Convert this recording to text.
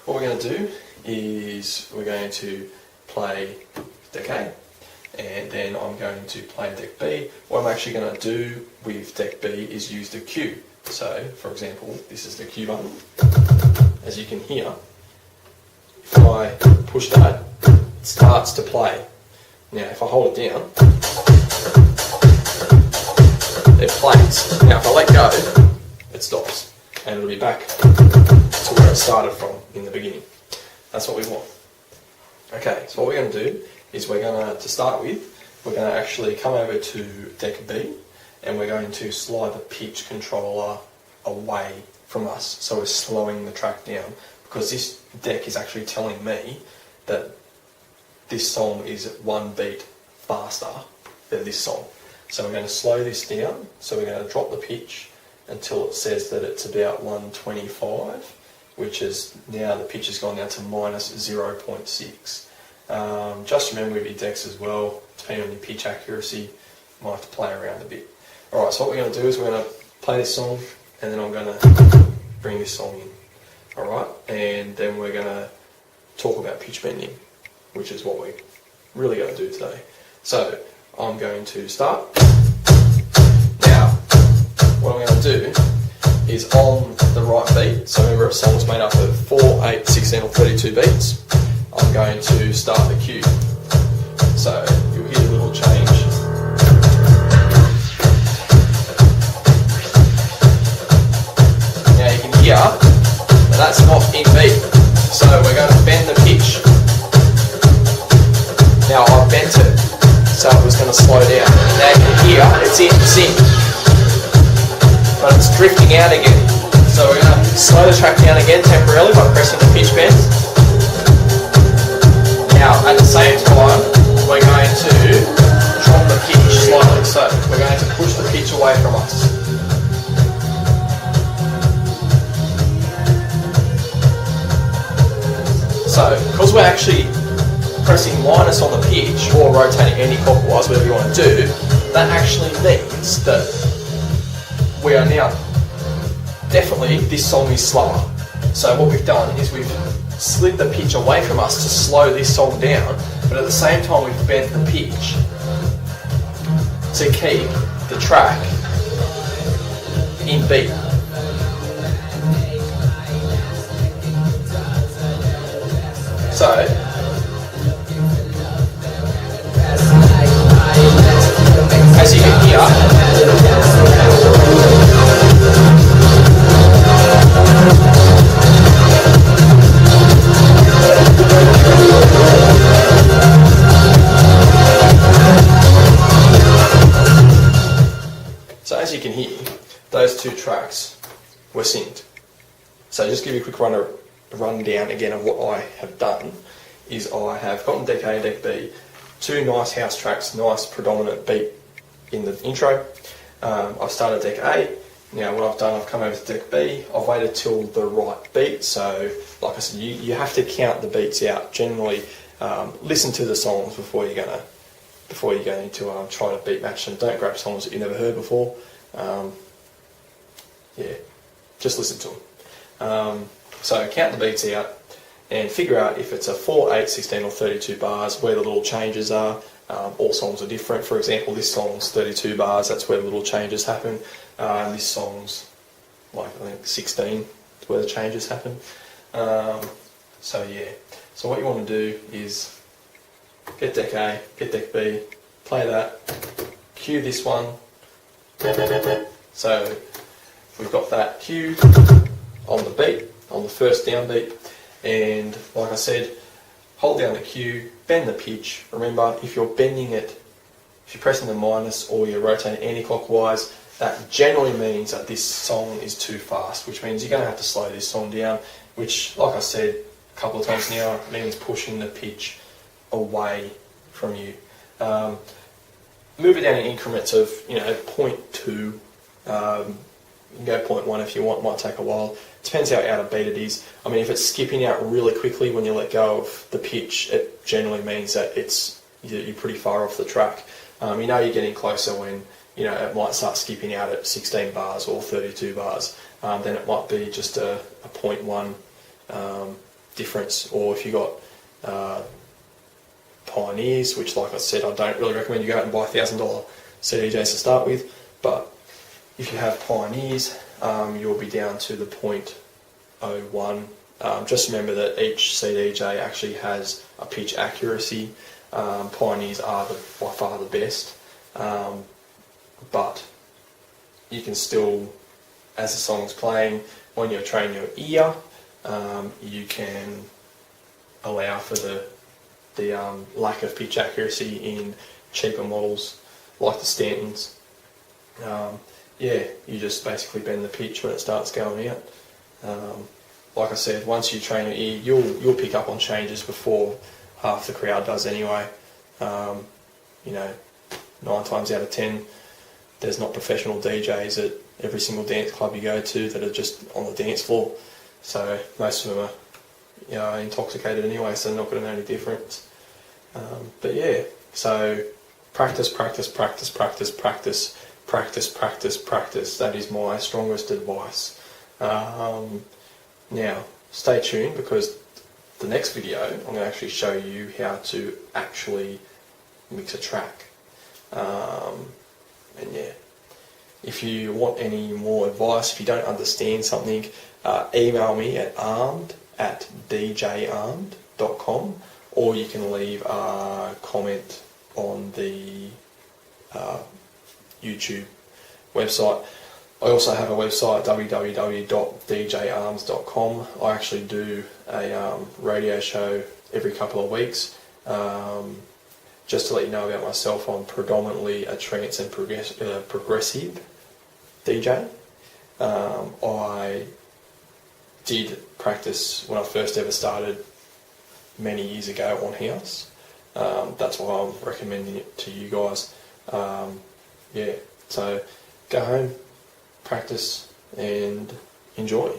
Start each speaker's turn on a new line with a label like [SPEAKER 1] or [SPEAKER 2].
[SPEAKER 1] what we're going to do is we're going to play deck A, and then I'm going to play deck B. What I'm actually going to do with deck B is use the Q. So, for example, this is the Q button. As you can hear, if I push that, it starts to play. Now, if I hold it down, it plays. Now, if I let go, it stops, and it'll be back to where it started from in the beginning. That's what we want. Okay, so what we're going to do is we're going to start with, we're going to actually come over to deck B, and we're going to slide the pitch controller away from us. So we're slowing the track down, because this deck is actually telling me that this song is one beat faster than this song. So we're going to slow this down, so we're going to drop the pitch until it says that it's about 125, which is now the pitch has gone down to minus 0.6. Just remember with your decks as well, depending on your pitch accuracy, you might have to play around a bit. Alright, so what we're going to do is we're going to play this song, and then I'm going to bring this song in. Alright, and then we're going to talk about pitch bending, which is what we're really going to do today. So, I'm going to start. Now, what I'm going to do is on the right beat, so remember a song's made up of 4, 8, 16 or 32 beats, I'm going to start the cue. So, you'll hear a little change. Now you can hear that that's not in beat, so we're going to bend the pitch. Now I've bent it, so it was going to slow down. Now you can hear it's in sync, but it's drifting out again. So we're going to slow the track down again temporarily by pressing the pitch bend. Now at the same time, we're going to drop the pitch slightly. So we're going to push the pitch away from us. So because we're actually pressing minus on the pitch or rotating anti-clockwise, whatever you want to do, that actually means that we are now, definitely this song is slower. So what we've done is we've slid the pitch away from us to slow this song down, but at the same time we've bent the pitch to keep the track in beat. So, as you can hear, those two tracks were synced. So just give you a quick rundown again of what I have done. Is I have gotten deck A, deck B, two nice house tracks, nice predominant beat in the intro. I've started deck A. Now what I've done, I've come over to deck B. I've waited till the right beat. So like I said, you have to count the beats out. Generally, listen to the songs before you're going to try to beat match them. Don't grab songs that you've never heard before. Just listen to them. So count the beats out and figure out if it's a 4, 8, 16 or 32 bars, where the little changes are. All songs are different. For example, this song's 32 bars, that's where the little changes happen. This song's like I think 16, where the changes happen. So what you want to do is get deck A, get deck B, play that, cue this one. So we've got that cue on the beat, on the first downbeat, and like I said, hold down the cue, bend the pitch. Remember, if you're bending it, if you're pressing the minus or you're rotating anti-clockwise, that generally means that this song is too fast, which means you're going to have to slow this song down, which, like I said a couple of times now, means pushing the pitch away from you. Move it down in increments of 0.2. You can go 0.1 if you want, might take a while. Depends how out of beat it is. I mean, if it's skipping out really quickly when you let go of the pitch, it generally means that you're pretty far off the track. You're getting closer when it might start skipping out at 16 bars or 32 bars. Then it might be just a 0.1 difference. Or if you got Pioneers, which, like I said, I don't really recommend you go out and buy $1,000 CDJs to start with, but if you have Pioneers, you'll be down to the 0.01. Just remember that each CDJ actually has a pitch accuracy. Pioneers are by far the best, but you can still, as the song's playing, when you're training your ear, you can allow for the lack of pitch accuracy in cheaper models like the Stantons. Yeah, you just basically bend the pitch when it starts going out. Like I said, once you train your ear, you'll pick up on changes before half the crowd does anyway. 9 times out of 10, there's not professional DJs at every single dance club you go to that are just on the dance floor. So most of them are intoxicated anyway, so they're not going to know any difference. But yeah, so practice. That is my strongest advice. Now, stay tuned, because the next video I'm going to actually show you how to actually mix a track. And yeah, if you want any more advice, if you don't understand something, email me at armed@djarmed.com, or you can leave a comment on the YouTube website. I also have a website, www.djarmes.com. I actually do a radio show every couple of weeks. Just to let you know about myself, I'm predominantly a trance and progressive DJ. I did practice when I first ever started many years ago on house. That's why I'm recommending it to you guys. Yeah, so go home, practice and enjoy.